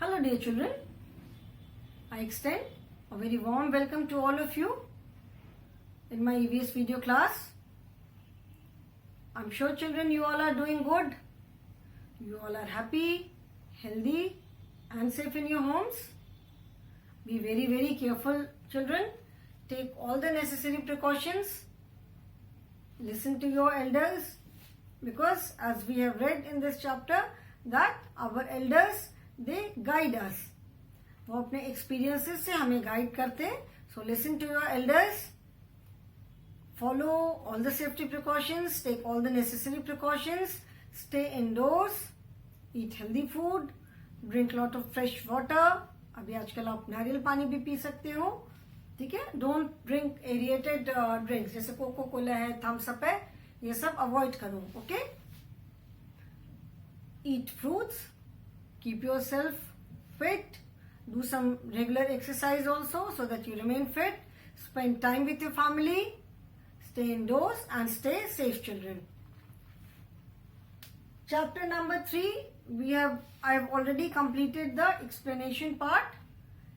Hello dear children, I extend a very warm welcome to all of you in my EVS video class. I'm sure children you all are doing good. You all are happy, healthy and safe in your homes. Be very careful children. Take all the necessary precautions. Listen to your elders because as we have read in this chapter that our elders they guide us. वो अपने experiences से हमें guide करते हैं. So listen to your elders. Follow all the safety precautions. Take all the necessary precautions. Stay indoors. Eat healthy food. Drink lot of fresh water. अभी आजकल आप नारियल पानी भी पी सकते हो. ठीक है. Don't drink aerated drinks जैसे कोको कोला है, थम्स अप है, ये सब अवॉइड करो. Okay. Eat fruits. Keep yourself fit. Do some regular exercise also so that you remain fit. Spend time with your family. Stay indoors and stay safe children. Chapter number 3 I have already completed the explanation part.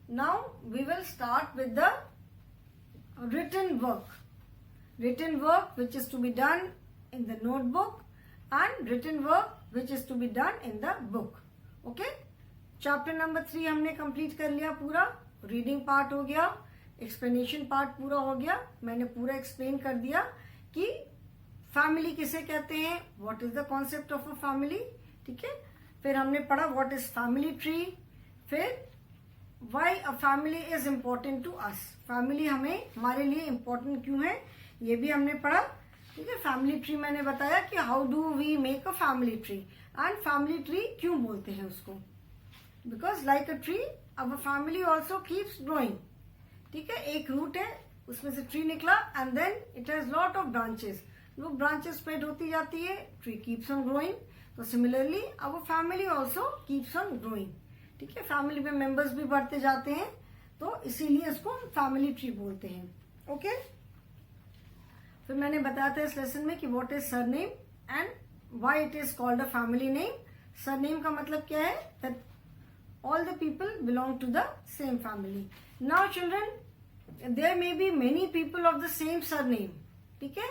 Now we will start with the written work. Written work which is to be done in the notebook and written work which is to be done in the book. Okay. Chapter number 3 हमने complete कर लिया पूरा. Reading part हो गया, explanation part पूरा हो गया. मैंने पूरा एक्सप्लेन कर दिया कि फैमिली किसे कहते हैं, what is the concept of a family. ठीक है. फिर हमने पढ़ा व्हाट इज फैमिली ट्री. फिर why a family is important to us. Family हमारे लिए इम्पोर्टेंट क्यों है ये भी हमने पढ़ा. ठीक है. फैमिली ट्री मैंने बताया कि how do we make a family tree and family tree क्यों बोलते हैं उसको. Because like a tree our family also keeps growing. ठीक है. एक रूट है उसमें से ट्री निकला and then it has lot of branches. वो ब्रांचेस स्प्रेड होती जाती है. Tree keeps on growing. तो similarly our family also keeps on growing. ठीक है. फैमिली में मेंबर्स भी बढ़ते जाते हैं तो इसीलिए इसको फैमिली ट्री बोलते हैं. ओके. फिर मैंने बताया था इस लेसन में कि what is surname and why it is called a family name. Surname का मतलब क्या है? That all the people belong to the same family. Now children, there may be many people of the same surname. ठीक है.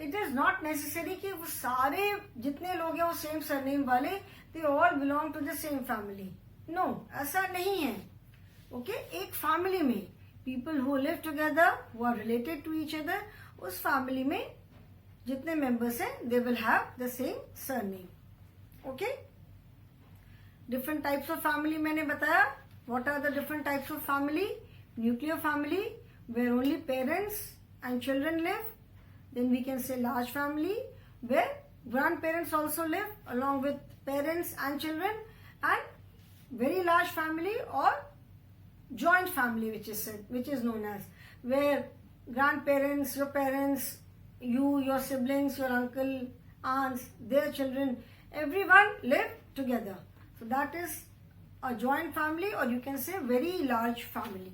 It is not necessary कि वो सारे जितने लोग हैं वो same surname वाले they all belong to the same family. No, ऐसा नहीं है. Okay? एक family में people who live together, who are related to each other, उस family में जितने मेंबर्स हैं they will have the same surname. Okay. Different types of family मैंने बताया. What are the different types of family. Nuclear family where only parents and children live. Then we can say large family where grand parents also live along with parents and children. And very large family or joint family which is known as where grandparents, your parents, you, your siblings, your uncle, aunts, their children, everyone live together. So that is a joint family or you can say very large family.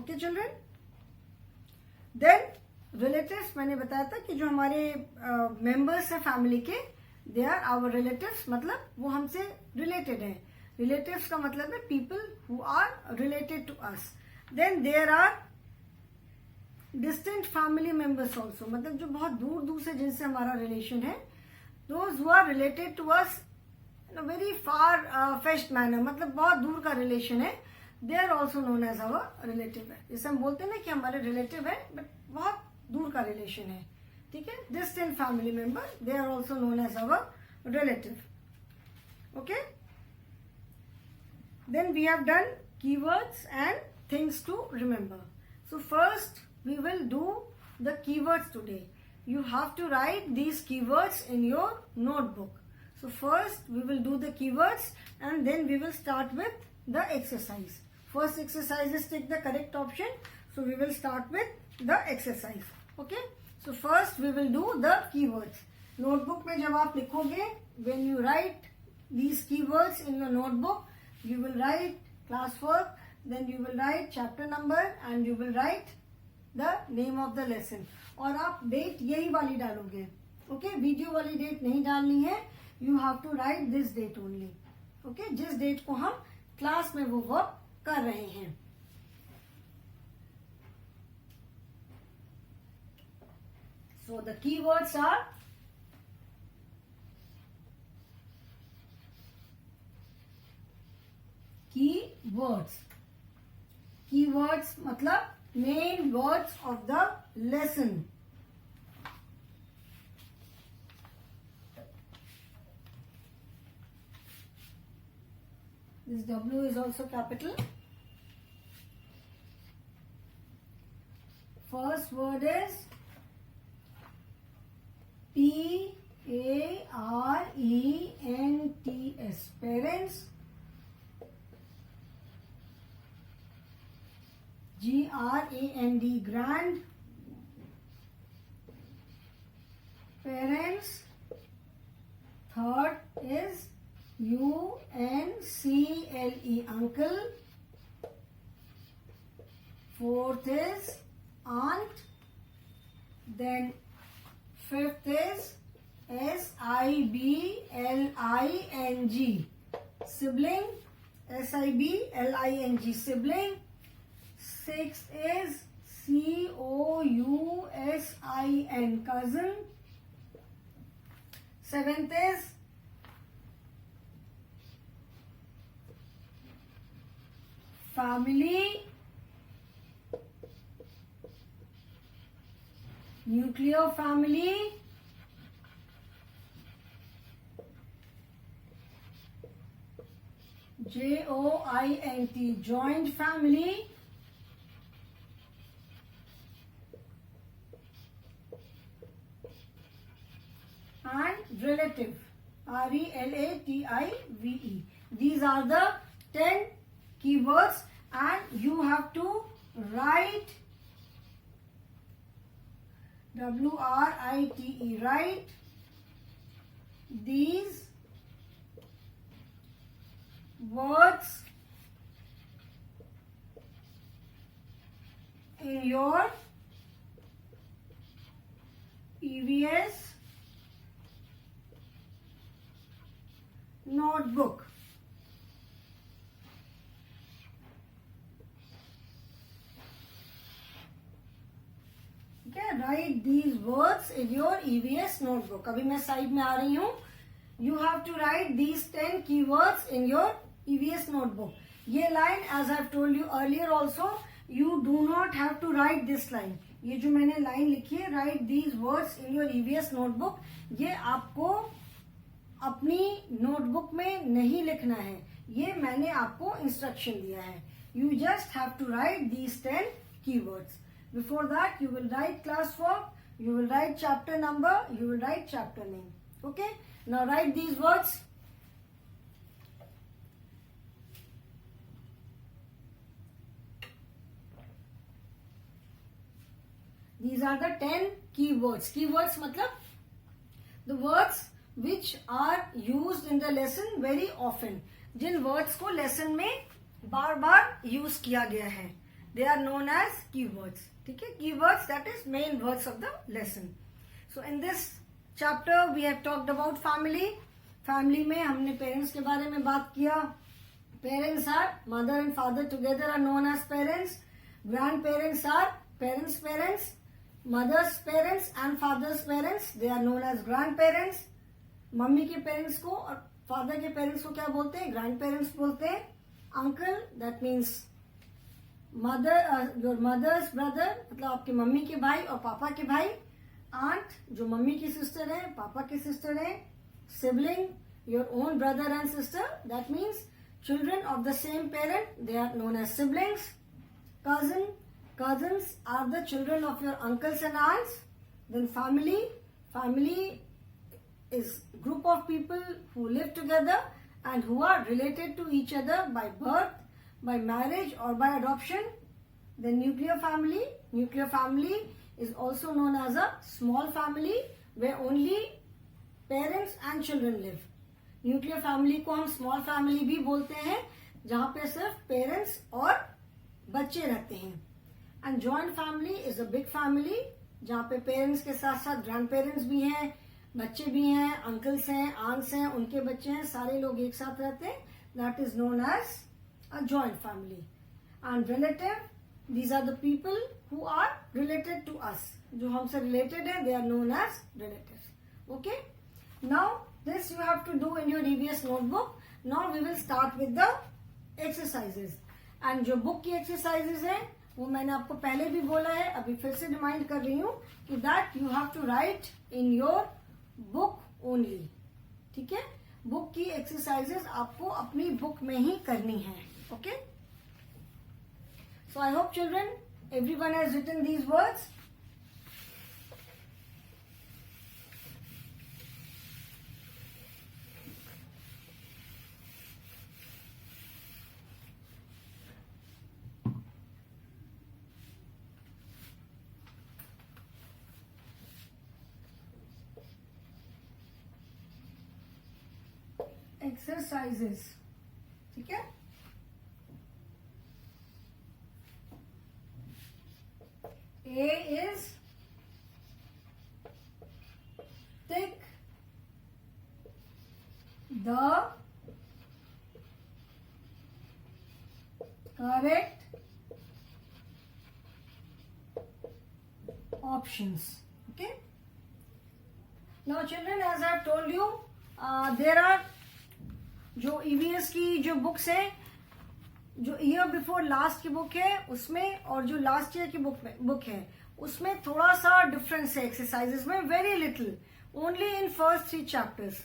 Okay children. Then relatives मैंने बताया था कि जो हमारे members हैं family के they are our relatives. मतलब वो हमसे related हैं. Relatives का मतलब है people who are related to us. Then there are distant family members also. मतलब जो बहुत दूर दूर से जिनसे हमारा रिलेशन है. Those who are related to us in a very far fest manner. मतलब बहुत दूर का रिलेशन है. They are also known as our relative है. जैसे हम बोलते हैं ना कि हमारे रिलेटिव है बट बहुत दूर का रिलेशन है. ठीक है. Distant family member they are also known as our relative. Okay. Then we have done keywords and things to remember. So first we will do the keywords today. You have to write these keywords in your notebook. So first we will do the keywords and then we will start with the exercise. First exercise is take the correct option. So we will start with the exercise. Okay. So first we will do the keywords. Notebook में जब आप लिखोगे, when you write these keywords in your notebook, you will write class work, then you will write chapter number and you will write the name of the lesson. और आप date यही वाली डालोगे. Okay. Video वाली date नहीं डालनी है. You have to write this date only. Okay. जिस डेट को हम क्लास में वो वर्क कर रहे हैं. So the keywords are keywords. Keywords मतलब main words of the lesson. This W is also capital. First word is Parents. Parents. Grand. Grand. Parents. Third is UNCLE, uncle. Fourth is aunt. Then fifth is SIBLING, sibling. SIBLING, sibling. Sixth is COUSIN, cousin. Seventh is family. Nuclear family. JOINT, joint family. And relative, RELATIVE. These are the 10 keywords, and you have to write WRITE, write these words in your EVS notebook. Okay, write these words in your EVS notebook. अभी मैं side में आ रही हूँ. You have to write these 10 keywords in your EVS notebook. ये line, as I have told you earlier also, you do not have to write this line. ये जो मैंने line लिखी है, write these words in your EVS notebook, ये आपको अपनी notebook में नहीं लिखना है. ये मैंने आपको instruction दिया है. You just have to write these 10 keywords. Before that, you will write class work, you will write chapter number, you will write chapter name. Okay? Now write these words. These are the 10 keywords. Keywords मतलब the words which are used in the lesson very often. Jin words को lesson में बार बार use किया गया है. They are known as keywords. ठीक है? Keywords, that is main words of the lesson. So in this chapter we have talked about family. Family में हमने parents के बारे में बात किया. Parents are mother and father together are known as parents. Grandparents are parents' parents. Mother's parents and father's parents, they are known as grandparents. Mummy के parents को और फादर के पेरेंट्स को क्या बोलते हैं? ग्रैंड पेरेंट्स बोलते हैं. Uncle, that means mother, your mother's brother, मतलब आपके मम्मी के भाई और पापा के भाई. आंट, जो मम्मी की सिस्टर है, पापा की सिस्टर है. Sibling, your own brother and sister, that means children of the same parent, they are known as siblings. Cousin, cousins are the children of your uncles and aunts. Then family, family is group of people who live together and who are related to each other by birth, by marriage or by adoption. Then nuclear family, nuclear family is also known as a small family where only parents and children live. Nuclear family को हम small family भी बोलते हैं जहाँ पे सिर्फ parents और बच्चे रहते हैं. And joint family is a big family जहाँ पे पेरेंट्स के साथ साथ ग्रैंड पेरेंट्स भी हैं, बच्चे भी हैं, अंकल्स हैं, आंट्स हैं, उनके बच्चे हैं, सारे लोग एक साथ रहते हैं. That is known as a joint family. And relative, these are the people who are related to us. जो हमसे related है, they are known as relatives. Okay? Now, this you have to do in your EVS notebook. Now we will start with the exercises. And जो book की exercises है, वो मैंने आपको पहले भी बोला है, अभी फिर से रिमाइंड कर रही हूँ कि that you have to write in your book only. ठीक है? बुक की एक्सरसाइजेस आपको अपनी बुक में ही करनी है. Okay? So I hope children everyone has written these words. Exercises. ठीक है? A is tick the correct options. Okay? Now children, as I have told you, there are जो ईवीएस की जो बुक्स है, जो ईयर बिफोर लास्ट की book है उसमें और जो लास्ट ईयर की बुक है उसमें थोड़ा सा डिफरेंस है एक्सरसाइजेस में, very little, only in first 3 chapters.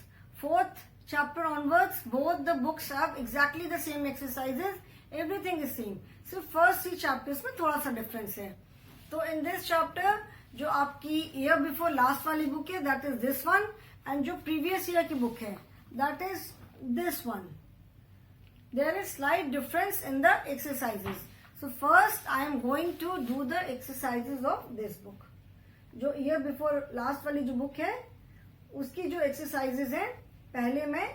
4th chapter onwards both the books have exactly the same exercises, everything is same. सिर्फ फर्स्ट 3 चैप्टर्स में थोड़ा सा डिफरेंस है. तो इन दिस चैप्टर जो आपकी ईयर बिफोर लास्ट वाली बुक है that is this one, and जो प्रीवियस ईयर की बुक है that is this one. There is slight difference in the exercises. So first I am going to do the exercises of this book. जो year before last वाली जो book है उसकी जो exercises है पहले मैं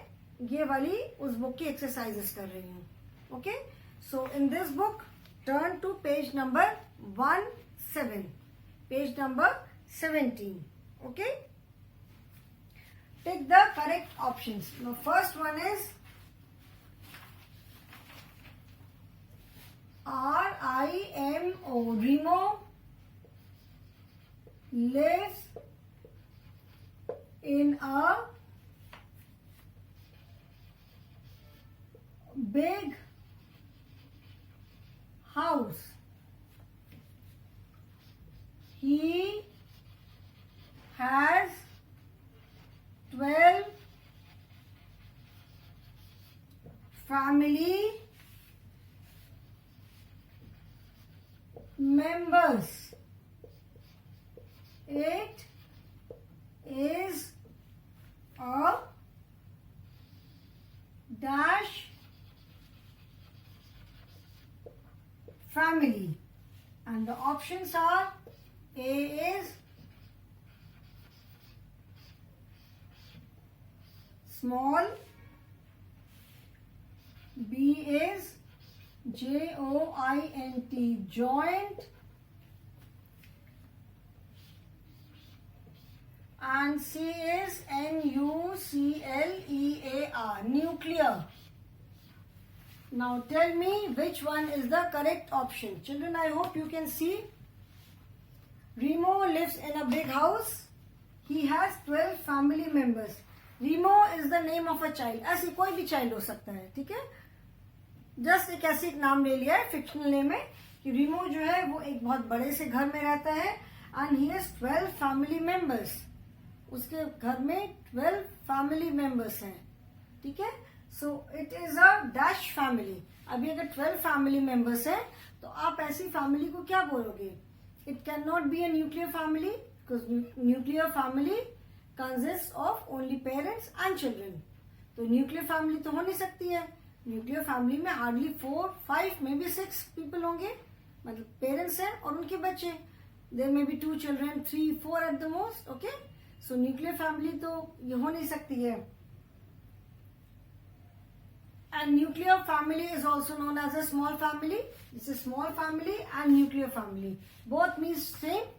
ये वाली उस book की exercises कर रही हूँ. Okay? So in this book turn to page number 17. Page number 17. Okay? Take the correct options. Now first one is RIMO. Remo lives in a big house. He has 12 family members. It is a dash family, and the options are A is small, B is JOINT joint, and C is NUCLEAR nuclear. Now tell me which one is the correct option. Children, I hope you can see. Remo lives in a big house. He has 12 family members. Rimo is the name of a child. ऐसे कोई भी child हो सकता है. ठीक है? Just एक ऐसे एक नाम ले लिया है, फिक्शनल नेम है कि रीमो जो है वो एक बहुत बड़े से घर में रहता है and he has 12 family members. उसके घर में 12 फैमिली मेंबर्स हैं. ठीक है? So it is a dash family. अभी अगर 12 फैमिली मेंबर्स हैं तो आप ऐसी फैमिली को क्या बोलोगे? It can not be a nuclear family because nuclear family consists of only parents and children. तो न्यूक्लियर फैमिली तो हो नहीं सकती है. न्यूक्लियर फैमिली में हार्डली 4, 5 मे बी 6 पीपल होंगे, मतलब पेरेंट्स हैं और उनके बच्चे. There may be 2 children, 3, 4 at the most. Okay? So nuclear family तो ये हो नहीं सकती है. And nuclear family is also known as a small family. This is small family and nuclear family. Both means same.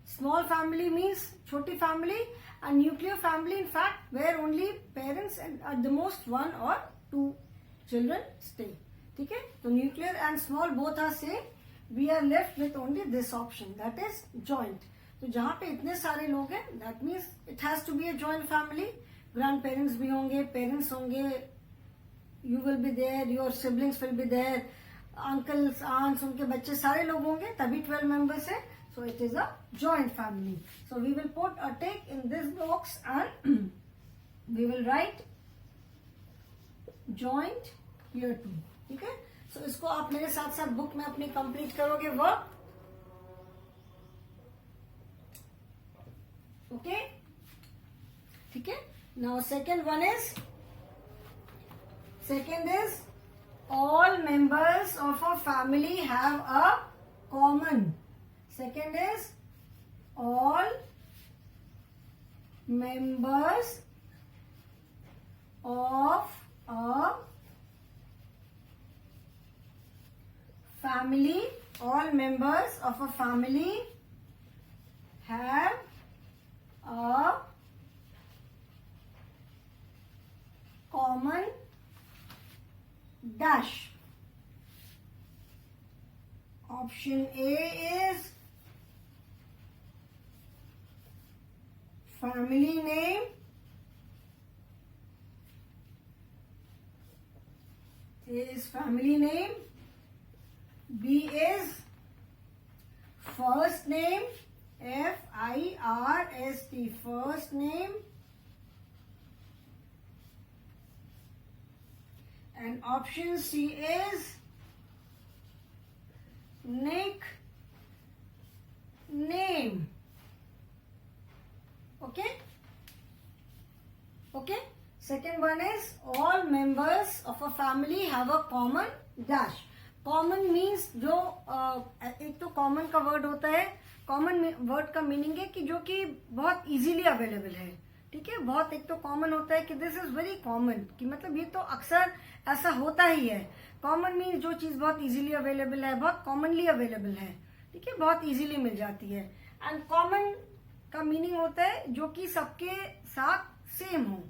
Small family means choti family, and nuclear family in fact where only parents and at the most 1 or 2 children stay. ठीक है, तो nuclear and small both are same, we are left with only this option that is joint. तो जहां पे इतने सारे लोग हैं that means it has to be a joint family, grand parents भी होंगे, पेरेंट्स होंगे, you will be there, your siblings will be there, uncles aunts उनके बच्चे सारे लोग होंगे, तभी 12 मेंबर्स है। So it is a joint family. So we will put a tick in this box and we will write joint here too. ठीक है, सो इसको आप मेरे साथ साथ बुक में अपनी कंप्लीट करोगे वर्क। ओके, ठीक है, now second is all members of a family have a common. Second is all members of a family, all members of a family have a common dash. Option A is family name, A is family name, B is first name, First, first name, and option C is nickname. Okay, okay, second one is all members of a family have a common dash. Common means जो एक तो common का word होता है, common word का meaning है कि जो कि बहुत इजीली अवेलेबल है। ठीक है, बहुत एक तो कॉमन होता है कि दिस इज वेरी कॉमन, कि मतलब ये तो अक्सर ऐसा होता ही है। कॉमन मीन्स जो चीज बहुत इजीली अवेलेबल है, बहुत कॉमनली अवेलेबल है। ठीक है, बहुत इजीली मिल जाती है। एंड कॉमन का मीनिंग होता है जो कि सबके साथ सेम हो।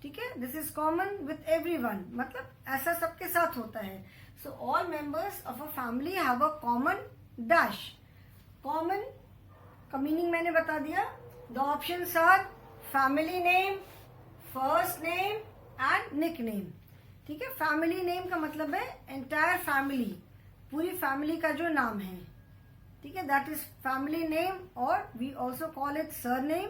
ठीक है, this is common with everyone, मतलब ऐसा सबके साथ होता है। So all members of a family have a common dash. Common का मीनिंग मैंने बता दिया। The options are family name, first name and nickname. ठीक है, फैमिली नेम का मतलब है एंटायर फैमिली, पूरी फैमिली का जो नाम है। ठीक है, दैट इज फैमिली नेम, और we also call it surname,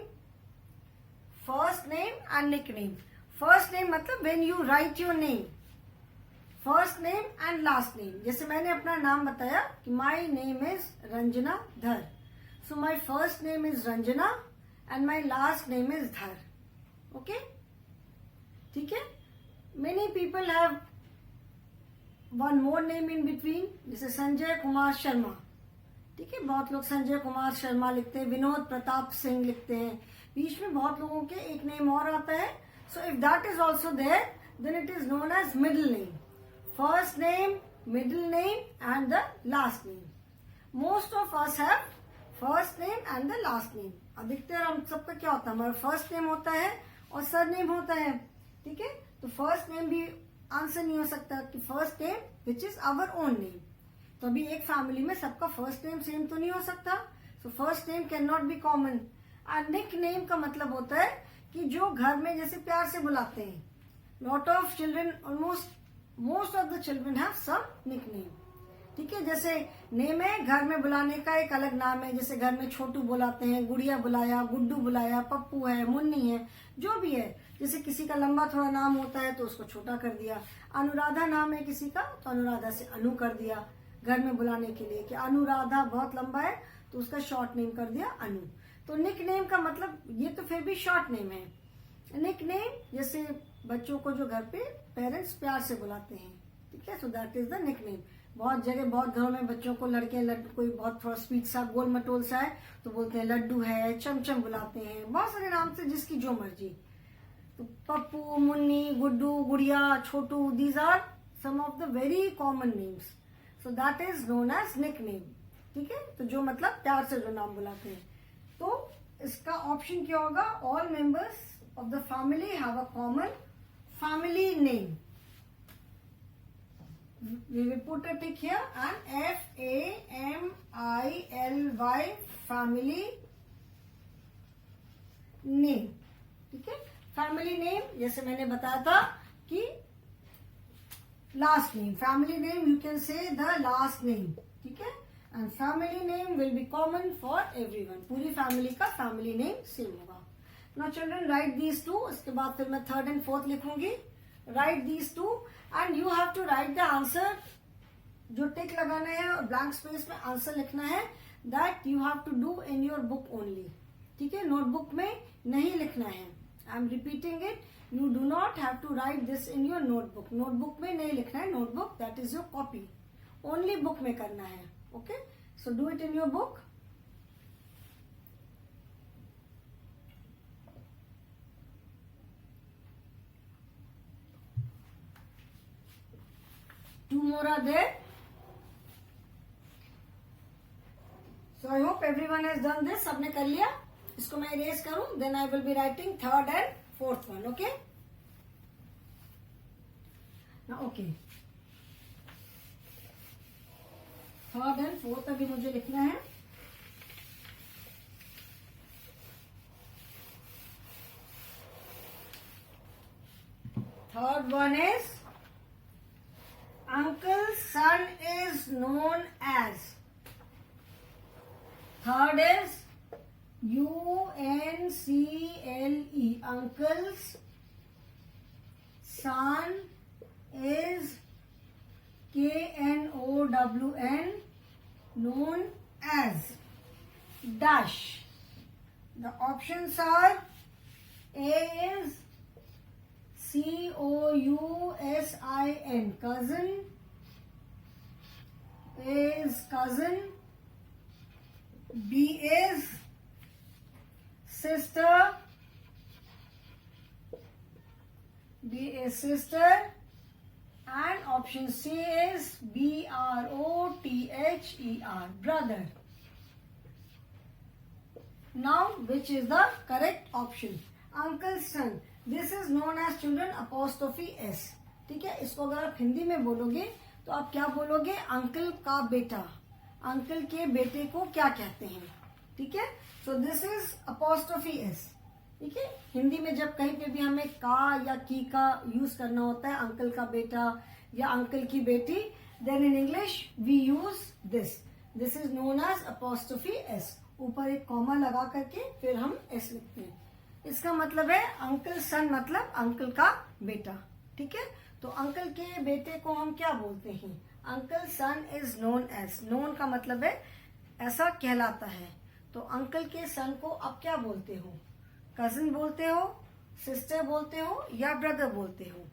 first name and nickname. First name मतलब when you write your name, first name and last name. जैसे मैंने अपना नाम बताया कि my name is Ranjana Dhar, so my first name is Ranjana and my last name is Dhar. Okay, ठीक है। Many people have one more name in between, जैसे संजय कुमार शर्मा। ठीक है, बहुत लोग संजय कुमार शर्मा लिखते हैं, विनोद प्रताप सिंह लिखते हैं। बीच में बहुत लोगों के एक नेम और आता है। So if that is also there then it is known as middle name. First name, middle name and the last name. Most of us have first name and the last name. अधिकतर हम सबका क्या होता है, हमारा first name होता है और सर नेम होता है। ठीक है, तो फर्स्ट नेम भी आंसर नहीं हो सकता कि first name which is our own name. तो अभी एक फैमिली में सबका फर्स्ट नेम सेम तो नहीं हो सकता। So first name can not be common. And nick name का मतलब होता है कि जो घर में जैसे प्यार से बुलाते हैं। Lot of children, almost most of the children have some nick name. ठीक है, जैसे नेम है, घर में बुलाने का एक अलग नाम है। जैसे घर में छोटू बुलाते हैं, गुड़िया बुलाया, गुड्डू बुलाया, पप्पू है, मुन्नी है, जो भी है। जैसे किसी का लंबा थोड़ा नाम होता है तो उसको छोटा कर दिया। अनुराधा नाम है किसी का तो अनुराधा से अनु कर दिया, घर में बुलाने के लिए कि अनुराधा बहुत लंबा है तो उसका शॉर्ट नेम कर दिया अनु। तो निक नेम का मतलब ये तो फिर भी शॉर्ट नेम है। निक नेम जैसे बच्चों को जो घर पे पेरेंट्स प्यार से बुलाते हैं। ठीक है, so that is the nick name. बहुत जगह, बहुत घरों में बच्चों को लड़के लड्डू, कोई बहुत थोड़ा स्वीट सा गोल मटोल सा है तो बोलते हैं लड्डू है, चमचम बुलाते हैं, बहुत सारे नाम से, जिसकी जो मर्जी। तो Pappu, Munni, Guddu, Gudiya, Chhotu, these are some of the very common names. So that is known as nick name. ठीक है, तो जो मतलब प्यार से जो नाम बुलाते हैं। तो इसका ऑप्शन क्या होगा, all members of the family have a common family name. we will put a tick here and FAMILY family name. ठीक है, फैमिली नेम जैसे मैंने बताया था कि last name, family name you can say the last name. ठीक है, and family name will be common for everyone. पूरी फैमिली का फैमिली नेम सेम होगा. Now children write these two. इसके बाद फिर मैं थर्ड एंड फोर्थ लिखूंगी. Write these two and you have to write the answer. जो टिक लगाना है और ब्लैंक स्पेस में आंसर लिखना है, that you have to do in your book only. ठीक है, नोटबुक में नहीं लिखना है. I am repeating it, you do not have to write this in your notebook. Notebook में नहीं लिखना है. Notebook that is your copy. Only book में करना है. Okay, so do it in your book. Two more are there. So I hope everyone has done this. सबने कर लिया. इसको मैं इरेज करूं, then I will be writing third and fourth one. Okay? Now okay. Third and fourth अभी मुझे लिखना है. Third one is uncle's son is known as. Third is UNCLE. Uncle's son is KNOWN, known as dash. The options are A is COUSIN, cousin. A is cousin. B is sister. B is sister. And option C is BROTHER, brother. Now, which is the correct option? Uncle's son. This is known as children apostrophe S. ठीक है, इसको अगर आप हिंदी में बोलोगे तो आप क्या बोलोगे? अंकल का बेटा. अंकल के बेटे को क्या कहते हैं? ठीक है, so this is apostrophe S. ठीक है, हिंदी में जब कहीं पे भी हमें का या की का यूज करना होता है, अंकल का बेटा या अंकल की बेटी, then in English we use this. This is known as apostrophe S. ऊपर एक कॉमा लगा करके फिर हम S लिखते हैं. इसका मतलब है अंकल सन, मतलब अंकल का बेटा. ठीक है, तो अंकल के बेटे को हम क्या बोलते हैं? Uncle son is known as. Known का मतलब है ऐसा कहलाता है. तो अंकल के सन को आप क्या बोलते हो? कजिन बोलते हो, सिस्टर बोलते हो या ब्रदर बोलते हो?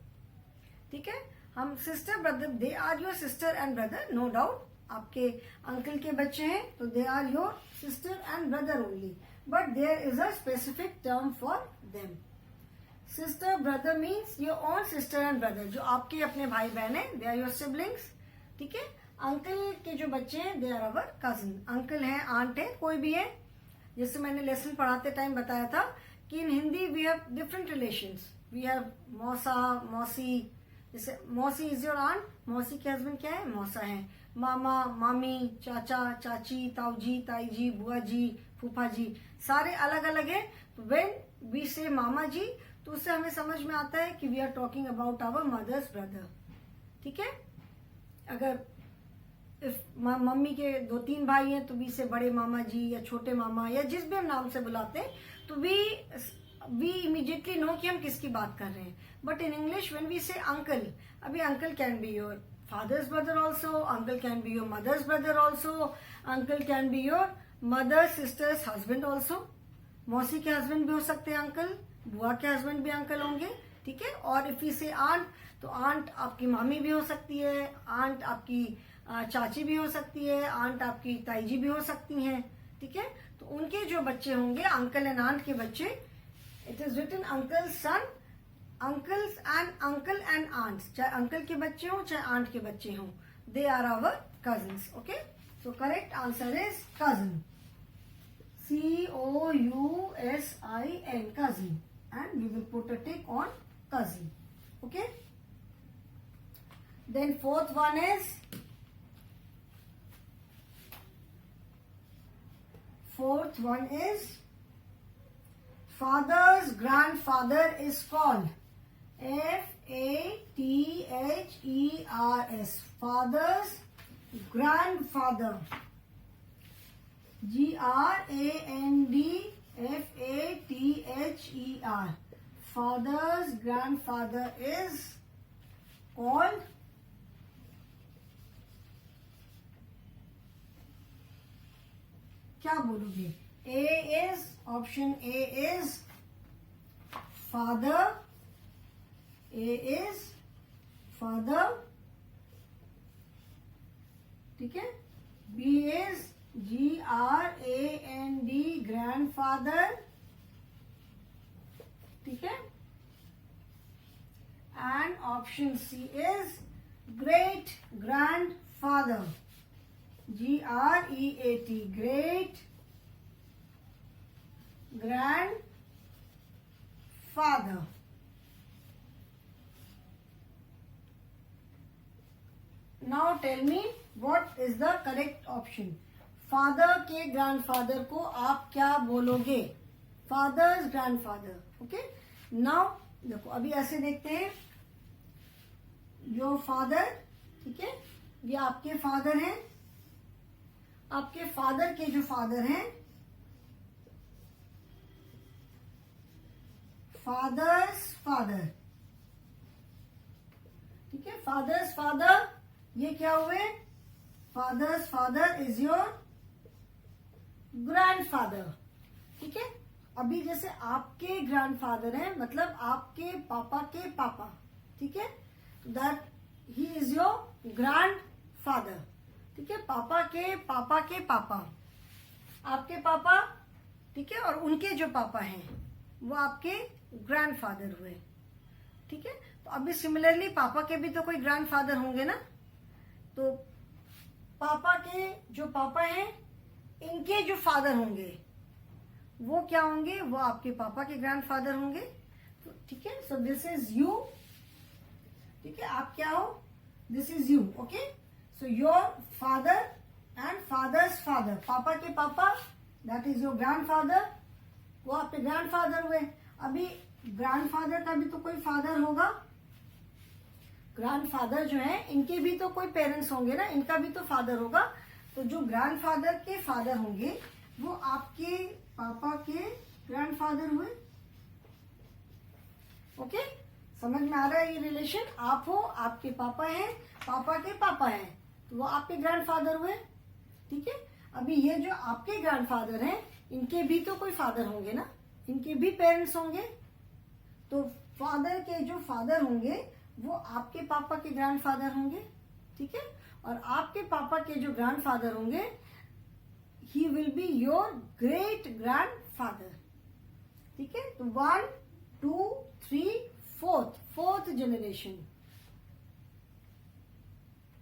ठीक है, हम sister brother, they are your sister and brother, no doubt. आपके अंकल के बच्चे हैं तो they are your sister and brother only. But there is a specific term for them. Sister, brother means your own sister and brother. जो आपके अपने भाई बहन हैं, they are your siblings. ठीक है, अंकल के जो बच्चे हैं, they are our cousin. Uncle है, आंट है, कोई भी है. जैसे मैंने लेसन पढ़ाते टाइम बताया था कि इन Hindi we have different relations. We have मौसा, मौसी. जैसे मौसी is your aunt. मौसी के हस्बैंड क्या है? मौसा है. मामा, मामी, चाचा, चाची, ताऊजी, ताईजी, बुआ जी, फूफा जी, सारे अलग अलग है. व्हेन वी से मामा जी, तो उससे हमें समझ में आता है कि we are talking about our mother's brother. ठीक है, अगर इफ मम्मी के 2-3 भाई हैं तो वी से बड़े मामा जी या छोटे मामा या जिस भी हम नाम से बुलाते हैं, तो वी इमीडिएटली नो कि हम किसकी बात कर रहे हैं. But in English when we say uncle, अभी uncle can be your father's brother also, uncle can be your mother's brother also, uncle can be your mother's sister's husband also. मौसी के हस्बैंड भी हो सकते हैं अंकल, बुआ के husband भी अंकल होंगे. ठीक है, और इफ यू से आंट, तो आंट आपकी मामी भी हो सकती है, आंट आपकी चाची भी हो सकती है, आंट आपकी ताईजी भी हो सकती हैं. ठीक है, तो उनके जो बच्चे होंगे, अंकल एंड आंट के बच्चे, it is written uncle son, uncles and uncle and aunts. चाहे अंकल के बच्चे हों चाहे आंट के बच्चे हों, they are our cousins. Okay, so correct answer is cousin. COUSIN, cousin, and we will put a tick on cousin. Okay, Then fourth one is father's grandfather is called F-A-T-H-E-R-S. Father's grandfather. G-R-A-N-D-F-A-T-H-E-R. Father's grandfather is called क्या बोलोगे? A is option A is father. A is father. ठीक है. B is G-R-A-N-D grandfather. ठीक है. And option C is great grandfather. G-R-E-A-T, great grandfather. Now tell me what is the correct option. Father के grandfather को आप क्या बोलोगे? Father's grandfather. Okay. Now देखो अभी ऐसे देखते हैं. Your father, ठीक है, ये आपके फादर हैं. आपके फादर के जो फादर हैं, फादर्स फादर, ठीक है, फादर्स फादर, ये क्या हुए? Father's father is your grandfather. ठीक है. अभी जैसे आपके ग्रैंडफादर हैं, मतलब आपके पापा के पापा. ठीक है. That he is your grandfather. ठीक है. पापा के पापा, आपके पापा, ठीक है, और उनके जो पापा हैं वो आपके ग्रैंडफादर हुए. ठीक है. तो अभी सिमिलरली पापा के भी तो कोई ग्रैंडफादर होंगे ना. तो पापा के जो पापा हैं, इनके जो फादर होंगे वो क्या होंगे? वो आपके पापा के ग्रैंडफादर होंगे. तो ठीक है. So this is you. ठीक है. आप क्या हो? This is you. Okay. So your father and father's father, पापा के पापा, that is your grandfather, वो आपके grandfather हुए. अभी grandfather का भी तो कोई father होगा. grandfather जो है, इनके भी तो कोई parents होंगे ना, इनका भी तो father होगा. तो जो grandfather के father होंगे वो आपके पापा के grandfather हुए. ओके. समझ में आ रहा है ये रिलेशन? आप हो, आपके पापा हैं, पापा के पापा हैं, तो वो आपके ग्रैंडफादर हुए. ठीक है. अभी ये जो आपके ग्रैंडफादर हैं, इनके भी तो कोई फादर होंगे ना, इनके भी पेरेंट्स होंगे. तो फादर के जो फादर होंगे वो आपके पापा के ग्रैंडफादर होंगे. ठीक है. और आपके पापा के जो ग्रैंडफादर होंगे, he will be your great grandfather. ठीक है. तो 1, 2, 3, 4th जनरेशन.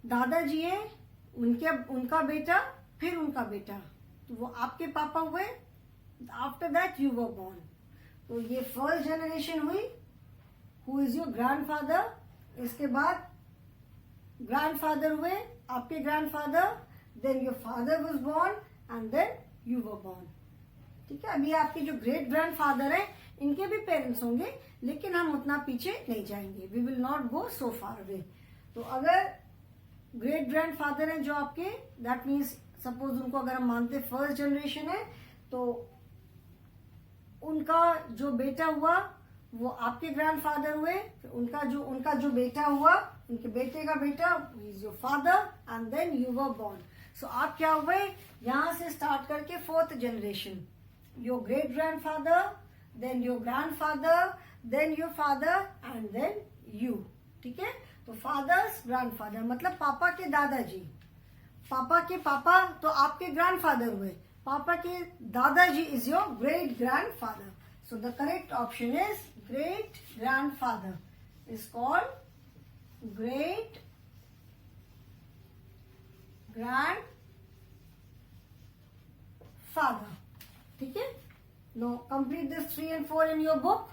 दादाजी है, उनका बेटा, फिर उनका बेटा, तो वो आपके पापा हुए. After that you were born. तो ये फर्स्ट जनरेशन हुई, हु इज योर ग्रैंडफादर. इसके बाद ग्रैंडफादर हुए, आपके grandfather, then your father was born and then you were born. ठीक है. अभी आपके जो ग्रेट ग्रैंडफादर है, इनके भी पेरेंट्स होंगे, लेकिन हम उतना पीछे नहीं जाएंगे. We will not go so far away. तो अगर ग्रेट ग्रैंडफादर हैं जो आपके, दैट मीन्स सपोज उनको अगर हम मानते फर्स्ट जनरेशन है, तो उनका जो बेटा हुआ वो आपके ग्रैंडफादर हुए. फिर उनका जो बेटा हुआ, उनके बेटे का बेटा is your father and then you were born. So आप क्या हुए? यहां से स्टार्ट करके 4th generation. Your great grandfather, then your grandfather, then your father and then you. ठीक है. तो फादर्स ग्रैंडफादर मतलब पापा के दादाजी. पापा के पापा तो आपके ग्रैंडफादर हुए. पापा के दादाजी is your great grandfather. So the correct option is great grandfather is called great grandfather. ठीक है. No, complete this 3 and 4 in your book.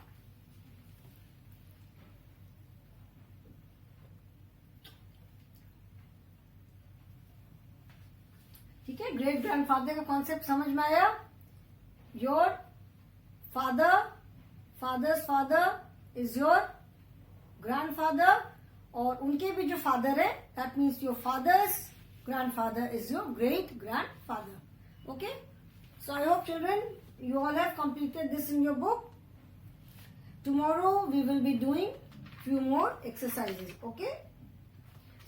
ठीक है, ग्रेट ग्रैंडफादर का कॉन्सेप्ट समझ में आया? Your father, father's father is your grandfather, और उनके भी जो फादर है, that means your father's grandfather is your great grandfather. Okay, so I hope children you all have completed this in your book. Tomorrow we will be doing few more exercises. Okay,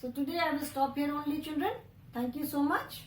so today I will stop here only, children. Thank you so much.